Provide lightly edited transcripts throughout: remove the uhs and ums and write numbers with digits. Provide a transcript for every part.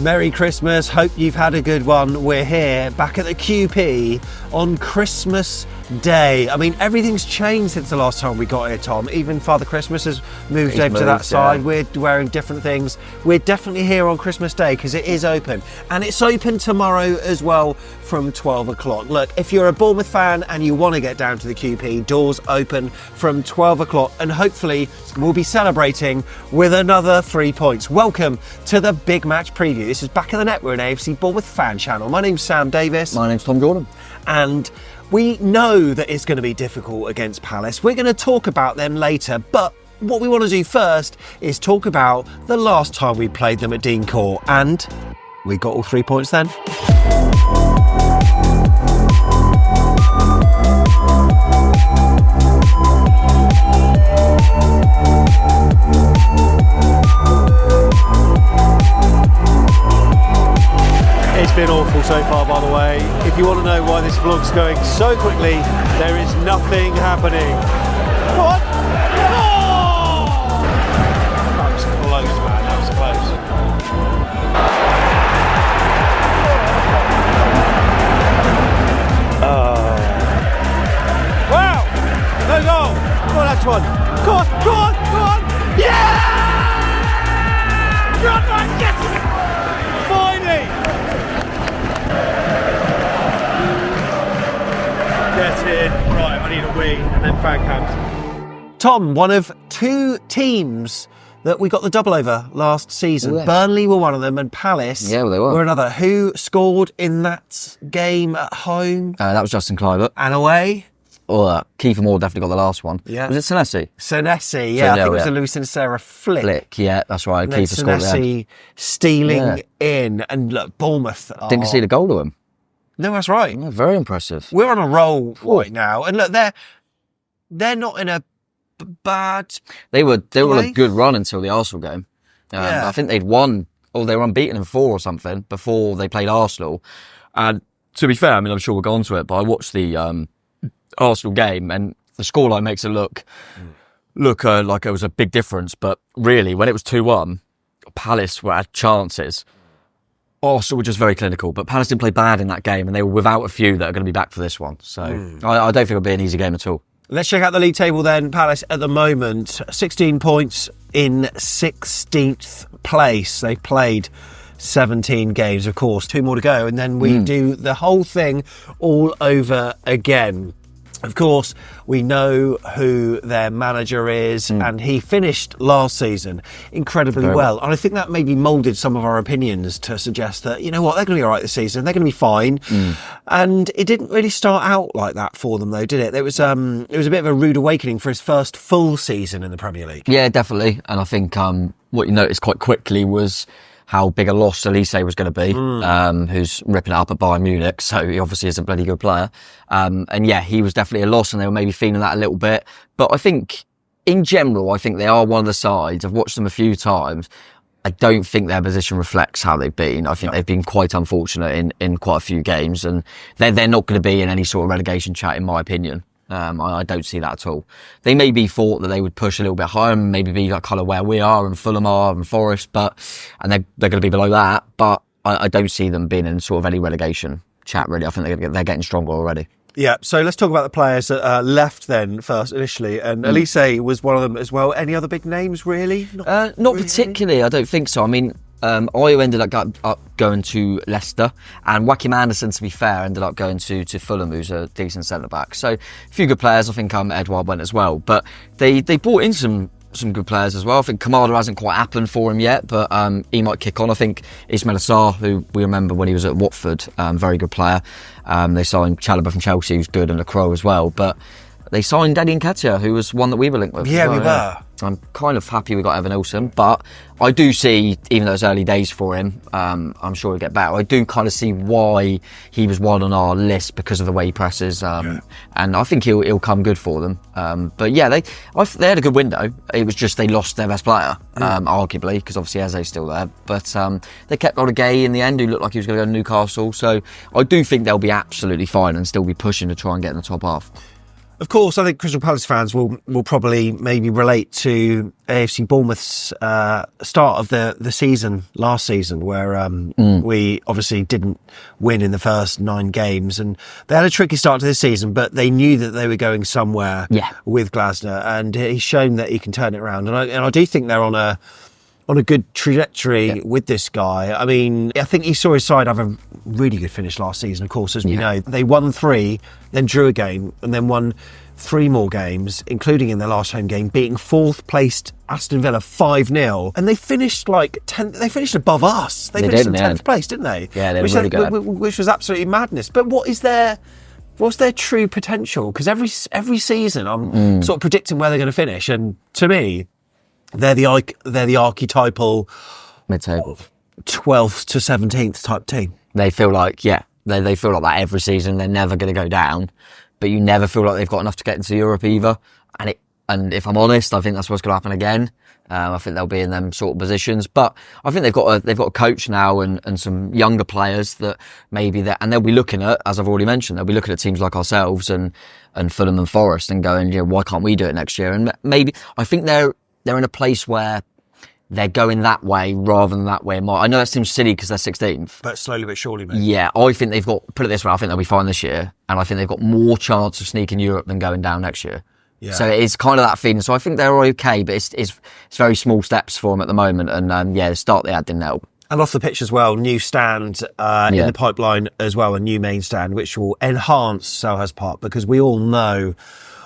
Merry Christmas, hope you've had a good one. We're here back at the QP on Christmas Day. I mean, everything's changed since the last time we got here, Tom. Even Father Christmas has moved over to that side. We're wearing different things. We're definitely here on Christmas Day because it is open. And it's open tomorrow as well from 12 o'clock. Look, if you're a Bournemouth fan and you want to get down to the QP, doors open from 12 o'clock and hopefully we'll be celebrating with another 3 points. Welcome to the big match preview. This is Back of the Net. We're an AFC Bournemouth fan channel. My name's Sam Davis. My name's Tom Jordan. And we know that it's going to be difficult against Palace. We're going to talk about them later, but what we want to do first is talk about the last time we played them at Dean Court, and we got all 3 points then. It's been awful so far, by the way. If you want to know why this vlog's going so quickly, there is nothing happening. What? Oh! That was close, man. That was close. Wow! No goal! Come on, that's one. Go on, go on, go on! Yeah! Run, run, yes! Finally! Get in. Right, I need a wee and then fan cams. Tom, one of two teams that we got the double over last season. Yes. Burnley were one of them and Palace they were another. Who scored in that game at home? That was Justin Kluivert. And away? Kiefer Moore definitely got the last one. Yeah. Was it Senesi? Senesi, yeah. I think it was a Luis Sinisterra flick. Yeah, that's right. And Kiefer scored there. Senesi stealing in. And look, Bournemouth Didn't concede a goal to him. No, that's right. Yeah, very impressive. We're on a roll right now. And look, they're not in a bad They were on a good run until the Arsenal game. Yeah. I think they'd won, or they were unbeaten in 4 or something before they played Arsenal. And to be fair, I mean, I'm sure we'll go on to it, but I watched the Arsenal game and the scoreline makes it look like it was a big difference. But really, when it was 2-1, Palace had chances. Arsenal were just very clinical, but Palace didn't play bad in that game and they were without a few that are going to be back for this one. So I don't think it'll be an easy game at all. Let's check out the league table then. Palace at the moment, 16 points in 16th place. They've played 17 games, of course, 2 more to go, and then we do the whole thing all over again. Of course, we know who their manager is, and he finished last season incredibly well. And I think that maybe moulded some of our opinions to suggest that, you know what, they're going to be all right this season. They're going to be fine. And it didn't really start out like that for them, though, did it? It was a bit of a rude awakening for his first full season in the Premier League. Yeah, definitely. And I think what you noticed quite quickly was how big a loss Elise was going to be, who's ripping it up at Bayern Munich, so he obviously is a bloody good player. And yeah, he was definitely a loss and they were maybe feeling that a little bit. But I think, in general, I think they are one of the sides. I've watched them a few times. I don't think their position reflects how they've been. I think they've been quite unfortunate in quite a few games and they're not going to be in any sort of relegation chat, in my opinion. I don't see that at all. They maybe thought that they would push a little bit higher and maybe be like kind of where we are and Fulham are and Forest, and they're going to be below that. But I don't see them being in sort of any relegation chat, really. I think they're getting stronger already. Yeah, so let's talk about the players that left then first initially, and Elise was one of them as well. Any other big names, really? Not really? Particularly, I don't think so. I mean, I ended up going to Leicester, and Joachim Andersen, to be fair, ended up going to Fulham, who's a decent centre-back. So a few good players. I think Edouard went as well. But they brought in some good players as well. I think Kamada hasn't quite happened for him yet, but he might kick on. I think Ismail Assar, who we remember when he was at Watford, very good player. They signed Chalobah from Chelsea, who's good, and Lacroix as well. But they signed Eddie Nketiah, who was one that we were linked with. Yeah, well, we were. I'm kind of happy we got Evan Olsen, but I do see, even though it's early days for him, I'm sure he'll get better. I do kind of see why he was one on our list because of the way he presses, and I think he'll come good for them. But yeah, they had a good window. It was just they lost their best player, arguably, because obviously Eze's still there. But they kept on a Gay in the end, who looked like he was going to go to Newcastle. So I do think they'll be absolutely fine and still be pushing to try and get in the top half. Of course, I think Crystal Palace fans will probably maybe relate to AFC Bournemouth's start of the season last season, where we obviously didn't win in the first 9 games, and they had a tricky start to this season, but they knew that they were going somewhere with Glasner, and he's shown that he can turn it around. And I do think they're on a good trajectory with this guy. I mean, I think he saw his side have a really good finish last season, of course, as we know. They won 3, then drew a game, and then won 3 more games, including in their last home game, beating 4th placed Aston Villa 5-0. And they finished like 10th, they finished above us. They finished in 10th place, didn't they? Yeah, they were really good. Which was absolutely madness. But what's their true potential? Because every season I'm sort of predicting where they're going to finish. And to me, they're the archetypal mid-table 12th to 17th type team. They feel like they feel like that every season. They're never going to go down, but you never feel like they've got enough to get into Europe either. And if I'm honest, I think that's what's going to happen again. I think they'll be in them sort of positions, but I think they've got a coach now and some younger players that maybe and they'll be looking at, as I've already mentioned, they'll be looking at teams like ourselves and Fulham and Forest and going, why can't we do it next year? And maybe I think they're in a place where they're going that way rather than that way. I know that seems silly because they're 16th. But slowly but surely, mate. Yeah, I think they've got, put it this way, I think they'll be fine this year. And I think they've got more chance of sneaking Europe than going down next year. Yeah. So it's kind of that feeling. So I think they're okay, but it's very small steps for them at the moment. And the start they had didn't help. And off the pitch as well, new stand in the pipeline as well, a new main stand, which will enhance Selhurst Park, because we all know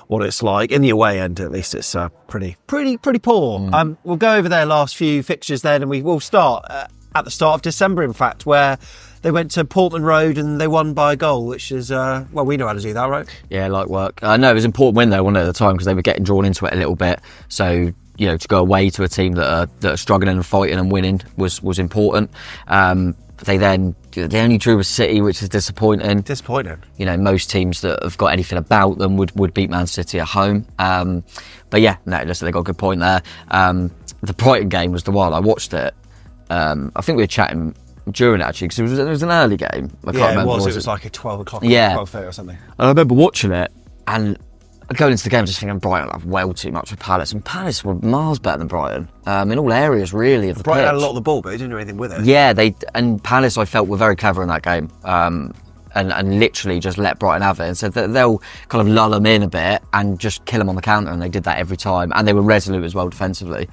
what it's like. In the away end, at least, it's pretty poor. We'll go over their last few fixtures then, and we will start at the start of December, in fact, where they went to Portman Road and they won by a goal, which is, we know how to do that, right? Yeah, light work. No, it was an important win though, wasn't it, at the time, because they were getting drawn into it a little bit. So, to go away to a team that are struggling and fighting and winning was important. They only drew with City, which is disappointing. Most teams that have got anything about them would beat Man City at home. But yeah, no, listen, they got a good point there. The Brighton game was the one I watched it. I think we were chatting during it actually, because it was an early game. I can't remember. It was like a 12 o'clock, 12:30 or something. And I remember watching it and going into the game just thinking Brighton have well too much with Palace, and Palace were miles better than Brighton in all areas really of the Brighton pitch. Had a lot of the ball, but they didn't do anything with it. Yeah, and Palace I felt were very clever in that game, and literally just let Brighton have it, and said that they'll kind of lull them in a bit and just kill them on the counter, and they did that every time, and they were resolute as well defensively.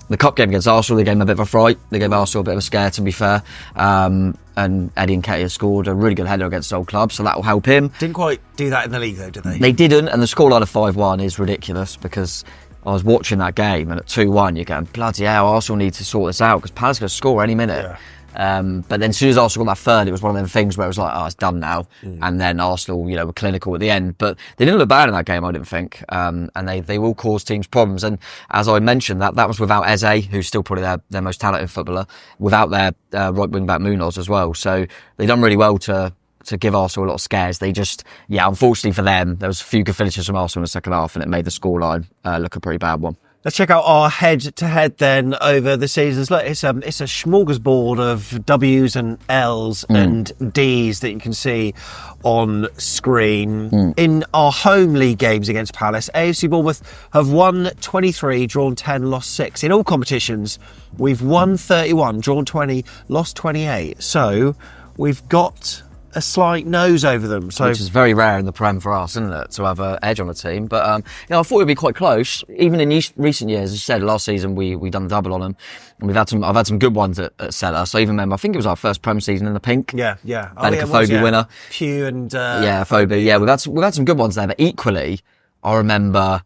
The cup game against Arsenal, they gave them a bit of a fright. They gave Arsenal a bit of a scare, to be fair. And Eddie Nketiah scored a really good header against Old Club, so that will help him. Didn't quite do that in the league, though, did they? They didn't, and the scoreline of 5-1 is ridiculous, because I was watching that game, and at 2-1, you're going, bloody hell, Arsenal need to sort this out, because Palace going to score any minute. Yeah. But then as soon as Arsenal got that third, it was one of them things where it was like, it's done now. And then Arsenal, were clinical at the end. But they didn't look bad in that game, I didn't think. And they will cause teams problems. And as I mentioned, that was without Eze, who's still probably their most talented footballer, without their right wing back Munoz as well. So they've done really well to give Arsenal a lot of scares. They just, unfortunately for them, there was a few good finishes from Arsenal in the second half, and it made the scoreline look a pretty bad one. Let's check out our head-to-head then over the seasons. Look, it's a smorgasbord of W's and L's and D's that you can see on screen. In our home league games against Palace, AFC Bournemouth have won 23, drawn 10, lost 6. In all competitions, we've won 31, drawn 20, lost 28. So we've got a slight nose over them, which is very rare in the Prem for us, isn't it, to have an edge on the team. But I thought it would be quite close. Even in recent years, as you said, last season we done the double on them, and I've had some good ones at Cellar. So I even remember, I think it was our first Prem season in the pink. Yeah. Phobie winner. Pew and Phobie. Yeah, we've had some good ones there. But equally, I remember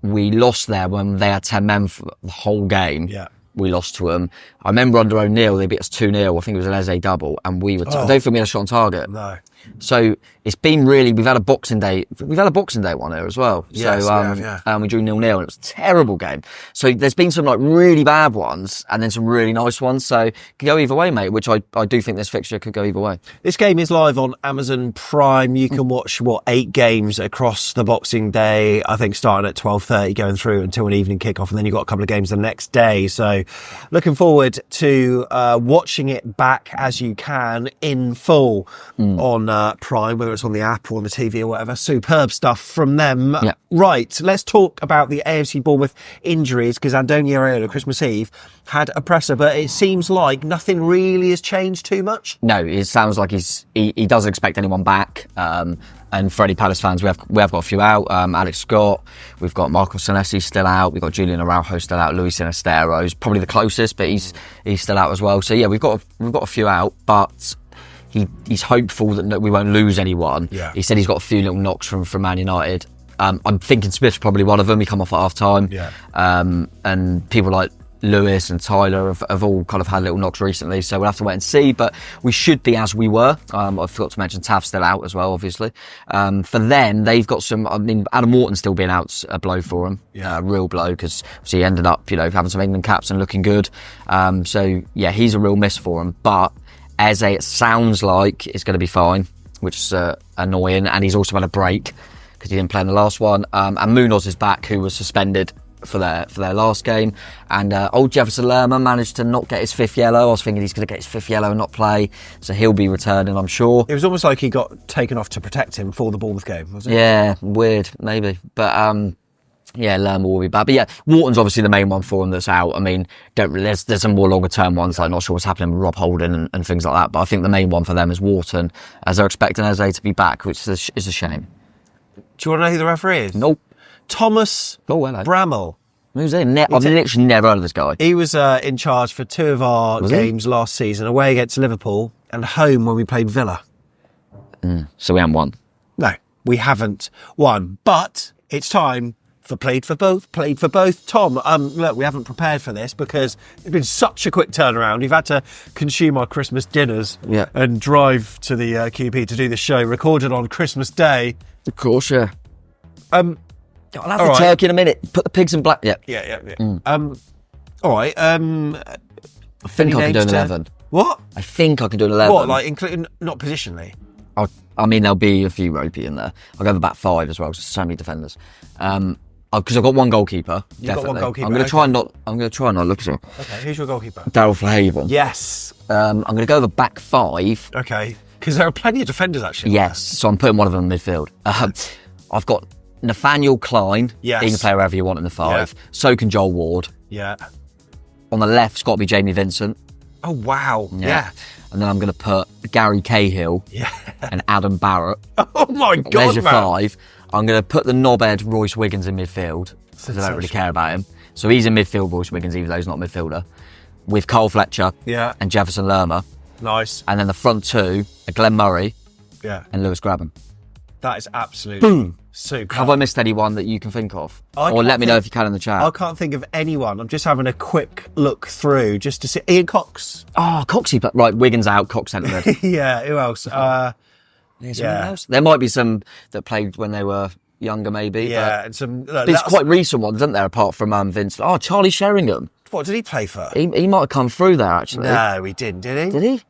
we lost there when they had 10 men for the whole game. Yeah. We lost to them. I remember under O'Neill, they beat us 2-0. I think it was an Eze double, and we were. I don't think we had a shot on target. No. So it's been really. We've had a Boxing Day one here as well. Yes, so we drew 0-0, and it was a terrible game. So there's been some like really bad ones, and then some really nice ones. So it could go either way, mate. Which I do think this fixture could go either way. This game is live on Amazon Prime. You can watch 8 games across the Boxing Day. I think starting at 12:30, going through until an evening kickoff, and then you've got a couple of games the next day. So looking forward to watching it back as you can in full on Prime, whether it's on the app or on the TV or whatever. Superb stuff from them. Yeah. Right, let's talk about the AFC Bournemouth injuries, because Antonio Areola, Christmas Eve, had a presser, but it seems like nothing really has changed too much. No, it sounds like he doesn't expect anyone back. And for any Palace fans, we have got a few out. Alex Scott, we've got Marco Senesi still out, we've got Julian Araujo still out, Luis Sinisterra is probably the closest, but he's still out as well. So yeah, we've got a few out, but he's hopeful that we won't lose anyone. Yeah. He said he's got a few little knocks from Man United. I'm thinking Smith's probably one of them. He come off at half time. Yeah. And people like Lewis and Tyler have all kind of had little knocks recently, so we'll have to wait and see, but we should be as we were. I forgot to mention Tav's still out as well, obviously. For them, they've got some, I mean, Adam Wharton still being out's a blow for him. Yeah. Real blow, because he ended up, having some England caps and looking good. So yeah, he's a real miss for him, but Eze, it sounds like it's going to be fine, which is annoying, and he's also had a break because he didn't play in the last one. And Munoz is back, who was suspended for their last game, and old Jefferson Lerma managed to not get his 5th yellow. I was thinking he's going to get his 5th yellow and not play, so he'll be returning, I'm sure. It was almost like he got taken off to protect him for the Bournemouth game, wasn't it? Yeah, weird, maybe, but yeah, Lerma will be bad. But yeah, Wharton's obviously the main one for him that's out. I mean, there's some more longer term ones, like not sure what's happening with Rob Holden and things like that, but I think the main one for them is Wharton, as they're expecting Eze to be back, which is a shame. Do you want to know who the referee is? Nope. Thomas Bramall. Who's he? I've literally never heard of this guy. He was in charge for 2 of our games last season, away against Liverpool and home when we played Villa. So we haven't won. No, we haven't won, but it's time for Played for Both. Tom, look, we haven't prepared for this because it's been such a quick turnaround. We've had to consume our Christmas dinners and drive to the QP to do the show, recorded on Christmas Day. Of course, yeah. I'll have the turkey in a minute. Put the pigs in black. Yeah. All right. I think I can do an 11. What? I think I can do an 11. What? Like including not positionally? I mean, there'll be a few ropey in there. I'll go with back 5 as well. Because there's so many defenders. Because I've got one goalkeeper. You've got one goalkeeper. I'm going to try and not look at him. Okay. Who's your goalkeeper? Daryl Flahaven. Yes. I'm going to go with back 5. Okay. Because there are plenty of defenders actually. Yes. So I'm putting one of them in midfield. I've got Nathaniel Klein. Yes. He can play wherever you want in the 5. Yeah. So can Joel Ward. Yeah. On the left's got to be Jamie Vincent. Oh, wow. Yeah. And then I'm going to put Gary Cahill and Adam Barrett. Oh, my God, there's your 5. I'm going to put the knobhead Royce Wiggins in midfield, because I don't really care about him. So he's in midfield, Royce Wiggins, even though he's not a midfielder, with Cole Fletcher and Jefferson Lerma. Nice. And then the front 2 are Glenn Murray and Lewis Grabban. That is absolutely super. Have I missed anyone that you can think of? Or let me know if you can in the chat. I can't think of anyone. I'm just having a quick look through just to see. Ian Cox. Oh, Coxie. Right, Wiggins out, Cox centre mid. Yeah, who else? Else? There might be some that played when they were younger, maybe. Yeah, and some. But it's quite recent ones, isn't there, apart from Vince? Oh, Charlie Sheringham. What did he play for? He might have come through there, actually. No, he didn't, did he? Did he?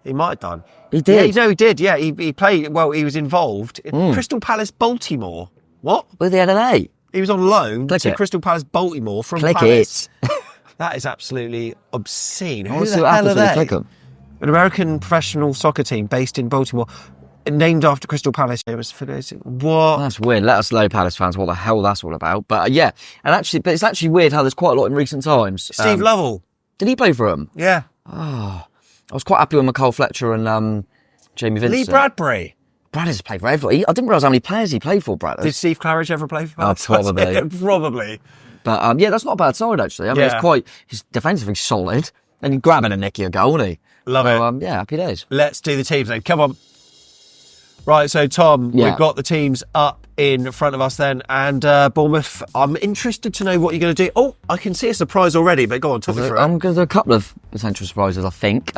He might have done. He did. Yeah, no, he did. Yeah, he played. Well, he was involved in Crystal Palace, Baltimore. What? With the NNA. He was on loan to Crystal Palace, Baltimore from Palace. That is absolutely obscene. Who the hell are they? An American professional soccer team based in Baltimore, named after Crystal Palace. It was what? That's weird. Let us know, Palace fans, what the hell that's all about. But but it's actually weird how there's quite a lot in recent times. Steve Lovell. Did he play for him? Yeah. Oh. I was quite happy with McCall Fletcher and Jamie Vincent. Lee Bradbury. Bradbury's played for everybody. I didn't realise how many players he played for, Bradbury. Did Steve Claridge ever play for Palace? Probably. Probably. But that's not a bad side, actually. I mean, he's defensively solid. And he's grabbing a nicky a goal, isn't he? Love it. Happy days. Let's do the teams then. Come on. Right, so Tom, we've got the teams up in front of us then, and Bournemouth, I'm interested to know what you're going to do. Oh, I can see a surprise already, but go on, talk me through it. I'm going to do a couple of potential surprises, I think,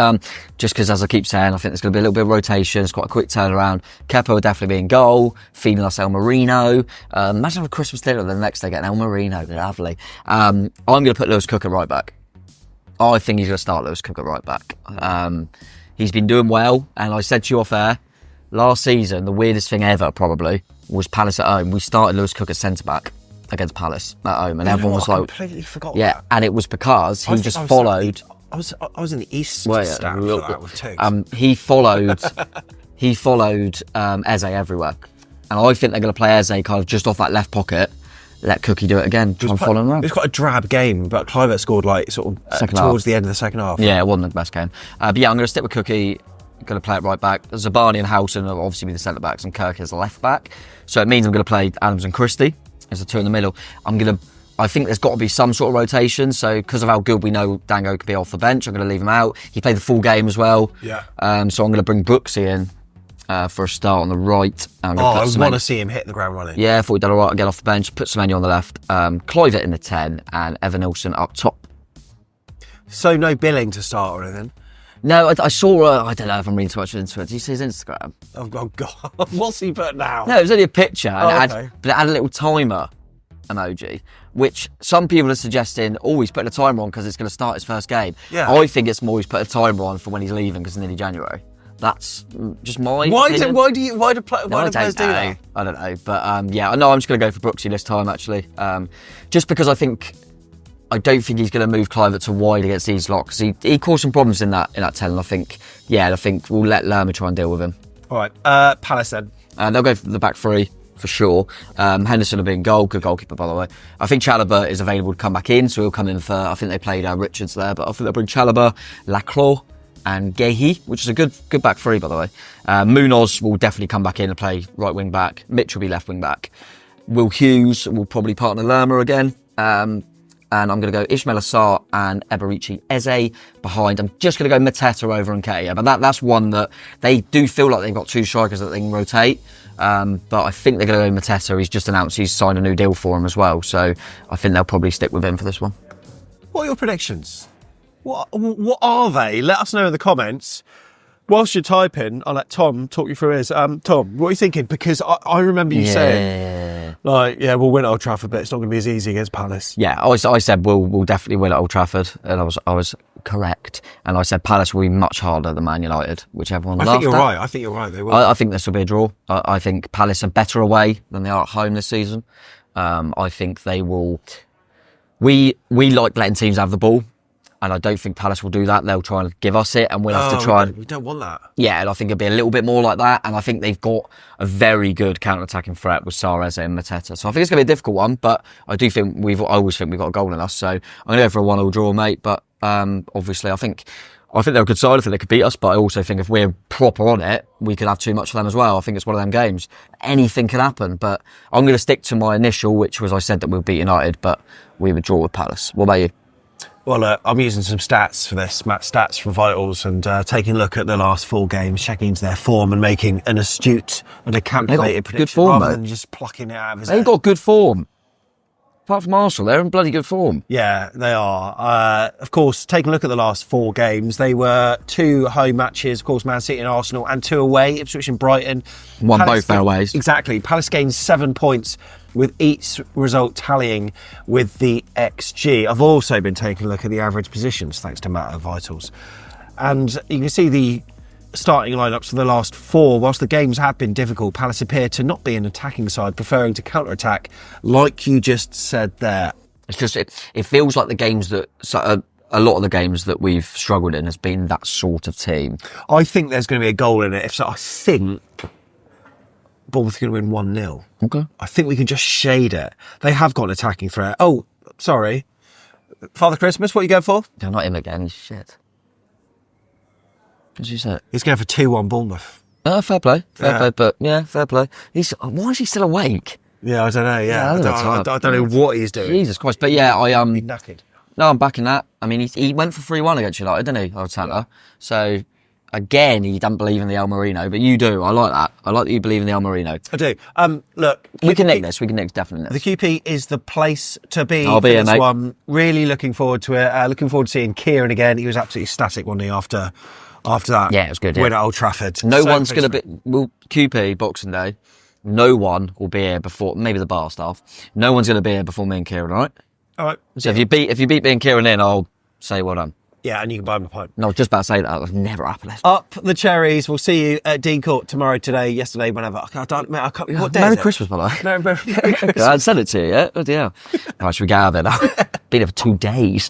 just because, as I keep saying, I think there's going to be a little bit of rotation. It's quite a quick turnaround. Kepa will definitely be in goal, feeding us El Marino. Imagine a Christmas dinner the next day getting El Marino, lovely. I'm going to put Lewis Cook at right back. I think he's going to start Lewis Cook at right back. He's been doing well, and I said to you off air, last season, the weirdest thing ever, probably, was Palace at home. We started Lewis Cook at centre-back against Palace at home, and everyone was like... I completely forgot that. And it was because he just followed... I was in the East stand for that with two. He followed he followed Eze everywhere. And I think they're going to play Eze kind of just off that left pocket, let Cookie do it again, try and follow him around. It was quite a drab game, but Kluivert scored like sort of towards the end of the second half. Yeah, it wasn't the best game. But yeah, I'm going to stick with Cookie, going to play it right back. Zabani and Houghton will obviously be the centre-backs and Kirk is the left-back. So it means I'm going to play Adams and Christie as the two in the middle. I think there's got to be some sort of rotation. So because of how good we know Dango could be off the bench, I'm going to leave him out. He played the full game as well. Yeah. So I'm going to bring Brooksy in for a start on the right. I want to see him hit the ground running. Yeah, I thought he did all right. Get off the bench. Put Semenyo on the left. Kluivert in the 10 and Evan Nilsson up top. So no Billing to start or anything? No, I saw. I don't know if I'm reading too much into it. Did you see his Instagram? Oh God, what's he put now? No, it was only a picture, and okay. but it had a little timer emoji, which some people are suggesting, he's putting a timer on because it's going to start his first game. Yeah. I think it's more he's put a timer on for when he's leaving because it's nearly January. That's just my opinion. Why do players do that? I don't know, but yeah, no, I'm just going to go for Brooksy this time actually, just because I don't think he's going to move Kluivert to wide against these lot because he caused some problems in that 10. And I think we'll let Lerma try and deal with him. All right, Palace then. They'll go for the back three for sure. Henderson will be in goal, good goalkeeper by the way. I think Chalobah is available to come back in, so he'll come in for. I think they played Richards there, but I think they'll bring Chalobah, Lacroix, and Gehi, which is a good back three by the way. Munoz will definitely come back in and play right wing back. Mitch will be left wing back. Will Hughes will probably partner Lerma again. And I'm going to go Ismail Assar and Eberici Eze behind. I'm just going to go Mateta over Nketiah. But that's one that they do feel like they've got two strikers that they can rotate. But I think they're going to go Mateta. He's just announced he's signed a new deal for him as well. So I think they'll probably stick with him for this one. What are your predictions? What are they? Let us know in the comments. Whilst you're typing, I'll let Tom talk you through his. Tom, what are you thinking? Because I remember you saying, we'll win at Old Trafford, but it's not going to be as easy against Palace. Yeah, I said we'll definitely win at Old Trafford, and I was correct. And I said Palace will be much harder than Man United, which everyone laughed at. I think you're right. They will. I think this will be a draw. I think Palace are better away than they are at home this season. I think they will. We like letting teams have the ball. And I don't think Palace will do that. They'll try and give us it, and we'll have to try We don't want that. Yeah, and I think it'll be a little bit more like that. And I think they've got a very good counter-attacking threat with Sarez and Mateta. So I think it's going to be a difficult one, but I always think we've got a goal in us. So I'm going to go for a 1-1 draw, mate. But obviously, I think they're a good side. I think they could beat us, but I also think if we're proper on it, we could have too much for them as well. I think it's one of them games. Anything can happen, but I'm going to stick to my initial, which was I said that we'll beat United, but we would draw with Palace. What about you? Well, I'm using some stats for this, stats from Vitals, and taking a look at the last 4 games, checking into their form and making an astute and a calculated prediction good form, rather mate. than just plucking it out of his They've head. got good form. Apart from Arsenal, they're in bloody good form. Yeah, they are. Of course, taking a look at the last 4 games, they were 2 home matches, of course, Man City and Arsenal, and 2 away, Ipswich and Brighton. Won both their aways. Exactly. Palace gained 7 points, with each result tallying with the XG. I've also been taking a look at the average positions, thanks to Matt at Vitals. And you can see the starting lineups for the last 4. Whilst the games have been difficult, Palace appear to not be an attacking side, preferring to counter-attack, like you just said there. It's just, it feels like the games that, a lot of the games that we've struggled in has been that sort of team. I think there's going to be a goal in it. If so, I think Bournemouth are going to win 1-0. Okay. I think we can just shade it. They have got an attacking threat. Oh, sorry. Father Christmas, what are you going for? No, not him again. Shit. What did you say? He's going for 2-1 Bournemouth. Oh, fair play. Fair play, but yeah, fair play. Why is he still awake? Yeah, I don't know. Yeah, I don't know what he's doing. Jesus Christ. But yeah, He's knackered. No, I'm backing that. I mean, he went for 3-1 against United, didn't he, Alexander? So, again, he doesn't believe in the El Marino, but you do. I like that. I like that you believe in the El Marino. I do. Look. We can nick this. We can nick definitely The QP is the place to be I'll be for here, this mate. one. Really looking forward to it. Looking forward to seeing Kieran again. He was absolutely static one day after that. Yeah, it was good. Win at Old Trafford. No So one's going pleased to be... Well, QP, Boxing Day, no one will be here before... Maybe the bar staff. No one's going to be here before me and Kieran, all right? All right. So if you beat me and Kieran in, I'll say well done. Yeah, and you can buy him a pint. No, I was just about to say that. I've never happened. Up the Cherries. We'll see you at Dean Court tomorrow, today, yesterday, whenever. I can't, what day Merry is it? Christmas, by the way. Merry Christmas. I hadn't sent it to you yet. Oh, dear. Right, should we get out of it now? Been here for 2 days.